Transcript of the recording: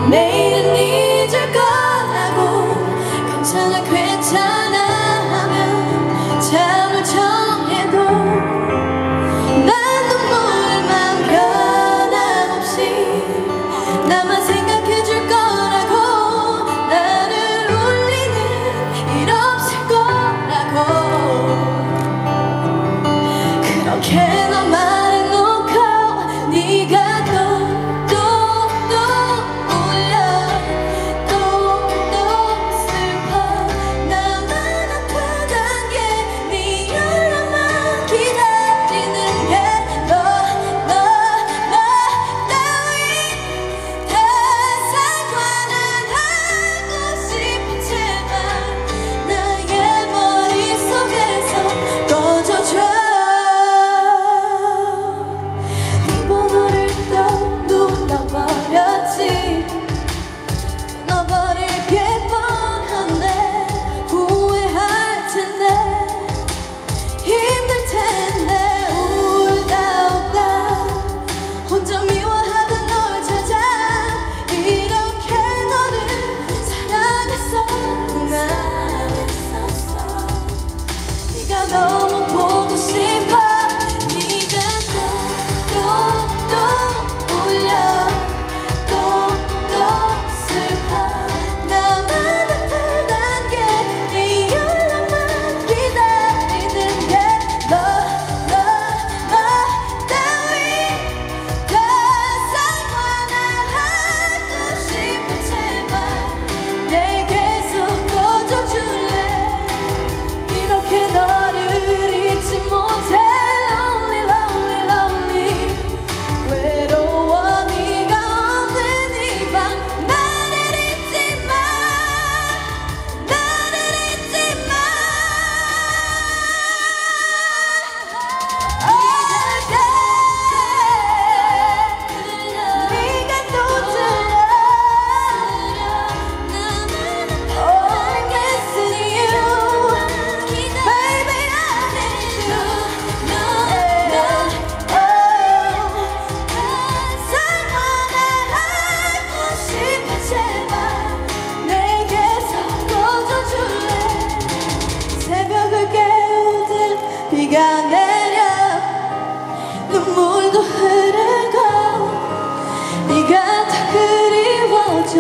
내일은 잊을 거라고 괜찮아 괜찮아 하면 잠을 청해도 난 눈물만 변함없이 나만 생각해줄 거라고 나를 울리는 일 없을 거라고 그렇게 너 말해놓고 네가 또 울려 또 슬퍼 나만 아프단 게 네 연락만 기다리는 게 너 따위 대사과는 하고 싶은 제발 나의 머릿속에서 꺼져줘 네 번호를 또 눌러버렸지 끊어버릴 게 뻔한데 후회할 텐데 힘들 텐데 울다 웃다 혼자 미워하던 널 찾아 이렇게 너를 사랑했었구나 네가 너무 보고 싶어 네가 또 울려 또 슬퍼 나만 아프단 게 네 연락만 기다리는 게 너 따위 대상화나 하고 싶은 제발 내게서 꺼져줄래 이렇게 너를 잊지 못해 lonely lonely lonely 외로워 네가 없는 이 밤 나를 잊지 마 나를 잊지 마 네가 또 들려 Oh I guess it's you Baby I need you 상황을 하고 싶어 제발 내게서 꺼져줄래 새벽을 깨우듯 비가 내려 눈물도 흐르고 네가 더 그리워져